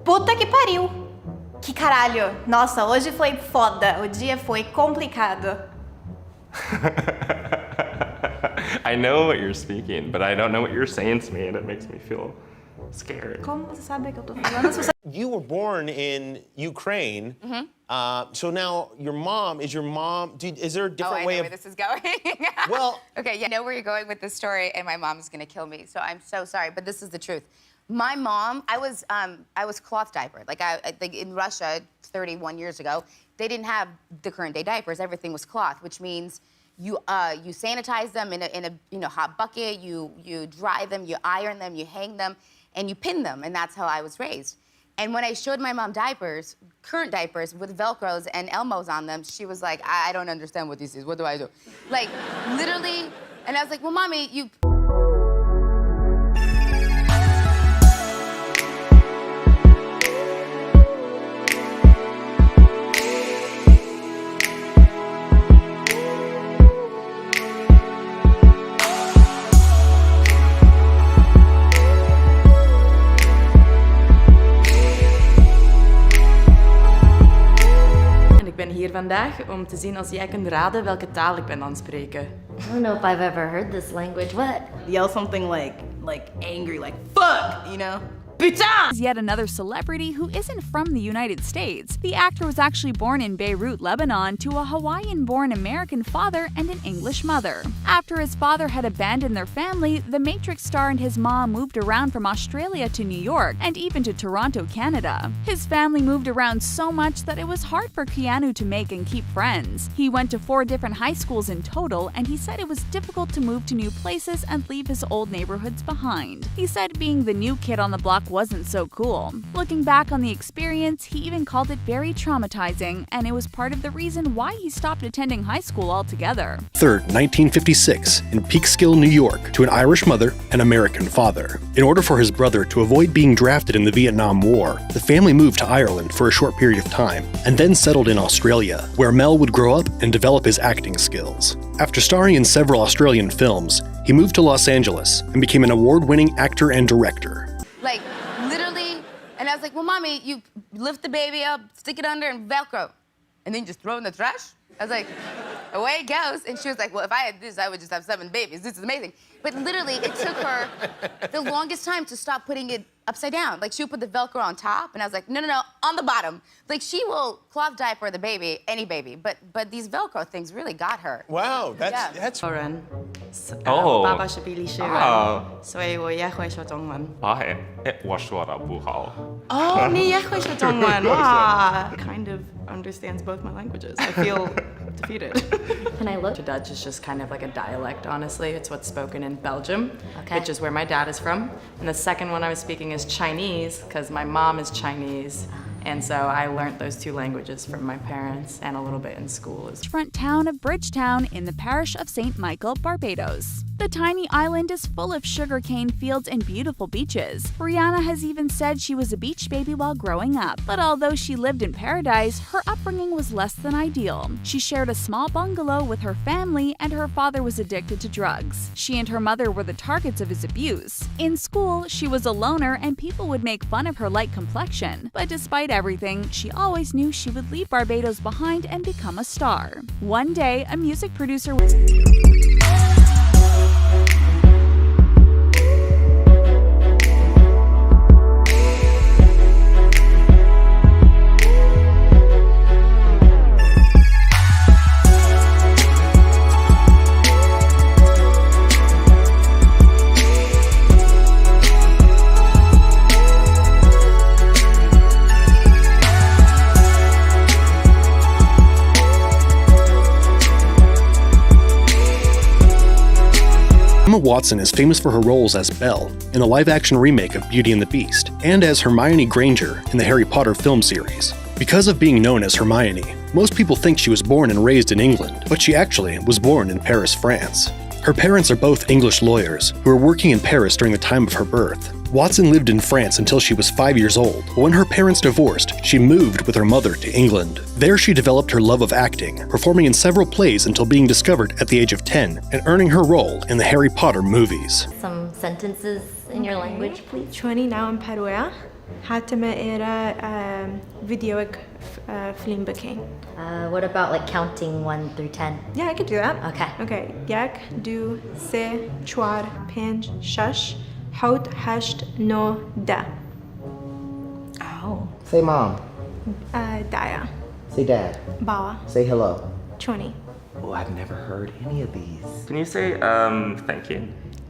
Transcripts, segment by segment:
Puta que pariu! Que caralho! Nossa, hoje foi foda. O dia foi complicado. I know what you're speaking, but I don't know what you're saying to me, and it makes me feel scared. Como você sabe que eu tô falando? You were born in Ukraine, so now is your mom, is there a different way I know where this is going. Well... Okay, yeah, I know where you're going with this story, and my mom's gonna kill me, so I'm so sorry, but this is the truth. My mom, I was cloth diapered. Like, I think in Russia, 31 years ago, they didn't have the current day diapers. Everything was cloth, which means you sanitize them in a hot bucket, you dry them, you iron them, you hang them, and you pin them, and that's how I was raised. And when I showed my mom diapers, current diapers with Velcros and Elmos on them, she was like, I don't understand what this is. What do I do? Like, literally, and I was like, well, Mommy, you... Ik ben hier vandaag om te zien als jij kunt raden welke taal ik ben aan het spreken. I don't know if I've ever heard this language. What? Yell something like angry, like fuck, you know? Putain! Is yet another celebrity who isn't from the United States. The actor was actually born in Beirut, Lebanon, to a Hawaiian-born American father and an English mother. After his father had abandoned their family, the Matrix star and his mom moved around from Australia to New York and even to Toronto, Canada. His family moved around so much that it was hard for Keanu to make and keep friends. He went to 4 different high schools in total, and he said it was difficult to move to new places and leave his old neighborhoods behind. He said being the new kid on the block wasn't so cool. Looking back on the experience, he even called it very traumatizing, and it was part of the reason why he stopped attending high school altogether. 3rd, 1956, in Peekskill, New York, to an Irish mother and American father. In order for his brother to avoid being drafted in the Vietnam War, the family moved to Ireland for a short period of time, and then settled in Australia, where Mel would grow up and develop his acting skills. After starring in several Australian films, he moved to Los Angeles and became an award-winning actor and director. Like, literally, and I was like, well, Mommy, you lift the baby up, stick it under, and Velcro, and then just throw it in the trash? I was like, away it goes. And she was like, well, if I had this, I would just have 7 babies. This is amazing. But literally, it took her the longest time to stop putting it upside down. Like, she would put the Velcro on top, and I was like, no, on the bottom. Like, she will cloth diaper the baby, any baby, but these Velcro things really got her. Wow, that's... 人，哦我爸爸是比利时人，所以我也会说中文。我说的不好。哦，你也会说中文，哇！Kind of understands both my languages. I feel defeated. Can I look? Dutch is just kind of like a dialect, honestly. It's what's spoken in Belgium, Okay. which is where my dad is from. And the second one I was speaking is Chinese, because my mom is Chinese. And so I learned those 2 languages from my parents and a little bit in school. Front town of Bridgetown in the parish of St. Michael, Barbados. The tiny island is full of sugarcane fields and beautiful beaches. Rihanna has even said she was a beach baby while growing up, but although she lived in paradise, her upbringing was less than ideal. She shared a small bungalow with her family, and her father was addicted to drugs. She and her mother were the targets of his abuse. In school, she was a loner, and people would make fun of her light complexion, but despite everything, she always knew she would leave Barbados behind and become a star. One day, a music producer was Emma Watson is famous for her roles as Belle in the live-action remake of Beauty and the Beast, and as Hermione Granger in the Harry Potter film series. Because of being known as Hermione, most people think she was born and raised in England, but she actually was born in Paris, France. Her parents are both English lawyers who were working in Paris during the time of her birth. Watson lived in France until she was 5 years old, but when her parents divorced, she moved with her mother to England. There she developed her love of acting, performing in several plays until being discovered at the age of 10 and earning her role in the Harry Potter movies. Some sentences in your language, please. 주원이 나온 바로야. حاتمة إيرا فيديوك فيلم بكين. What about like counting 1 through 10? Yeah, I could do that. Okay. Okay. يك دو سه چوار پنج شش هفت هشت نه ده. Oh. Say mom. دايا. Say dad. بابا. Say hello. چوني. Oh, I've never heard any of these. Can you say, thank you?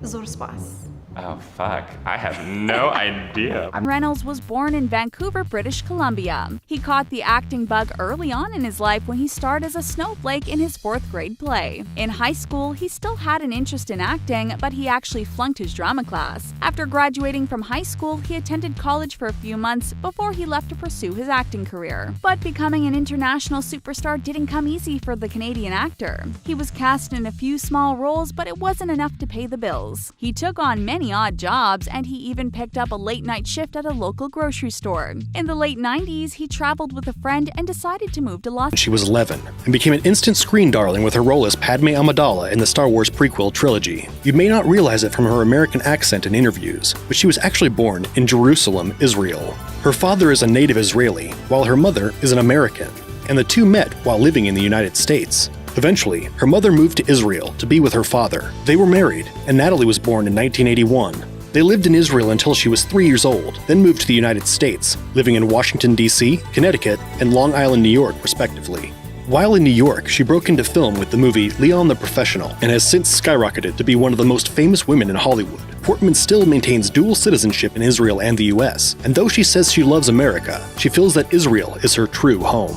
زور سپاس. Oh, fuck. I have no idea. Reynolds was born in Vancouver, British Columbia. He caught the acting bug early on in his life when he starred as a snowflake in his 4th grade play. In high school, he still had an interest in acting, but he actually flunked his drama class. After graduating from high school, he attended college for a few months before he left to pursue his acting career. But becoming an international superstar didn't come easy for the Canadian actor. He was cast in a few small roles, but it wasn't enough to pay the bills. He took on many odd jobs, and he even picked up a late-night shift at a local grocery store. In the late 90s, he traveled with a friend and decided to move to Los Angeles. She was 11 and became an instant screen darling with her role as Padme Amidala in the Star Wars prequel trilogy. You may not realize it from her American accent in interviews, but she was actually born in Jerusalem, Israel. Her father is a native Israeli, while her mother is an American, and the two met while living in the United States. Eventually, her mother moved to Israel to be with her father. They were married, and Natalie was born in 1981. They lived in Israel until she was 3 years old, then moved to the United States, living in Washington, D.C., Connecticut, and Long Island, New York, respectively. While in New York, she broke into film with the movie Leon the Professional and has since skyrocketed to be one of the most famous women in Hollywood. Portman still maintains dual citizenship in Israel and the US, and though she says she loves America, she feels that Israel is her true home.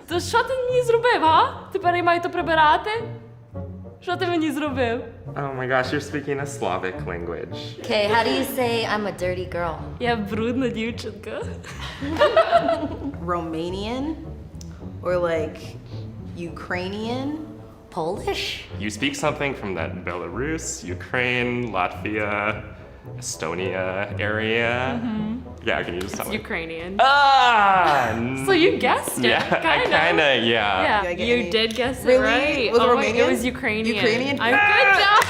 То що ти мені зробив, га? Тепер я маю то прибирати? Що ти мені зробив? Oh my gosh, you're speaking a Slavic language. Okay, how do you say I'm a dirty girl? Я брудна дівчинка. Romanian or like Ukrainian? Polish? You speak something from that Belarus, Ukraine, Latvia, Estonia area. Yeah, can you just tell me? Ukrainian. Ah! So you guessed it, Yeah, kind of. I kinda, yeah. Yeah, Did I get you any- did guess it Really? right. Was it Oh, Romanian? It was Ukrainian. Ukrainian? Good job.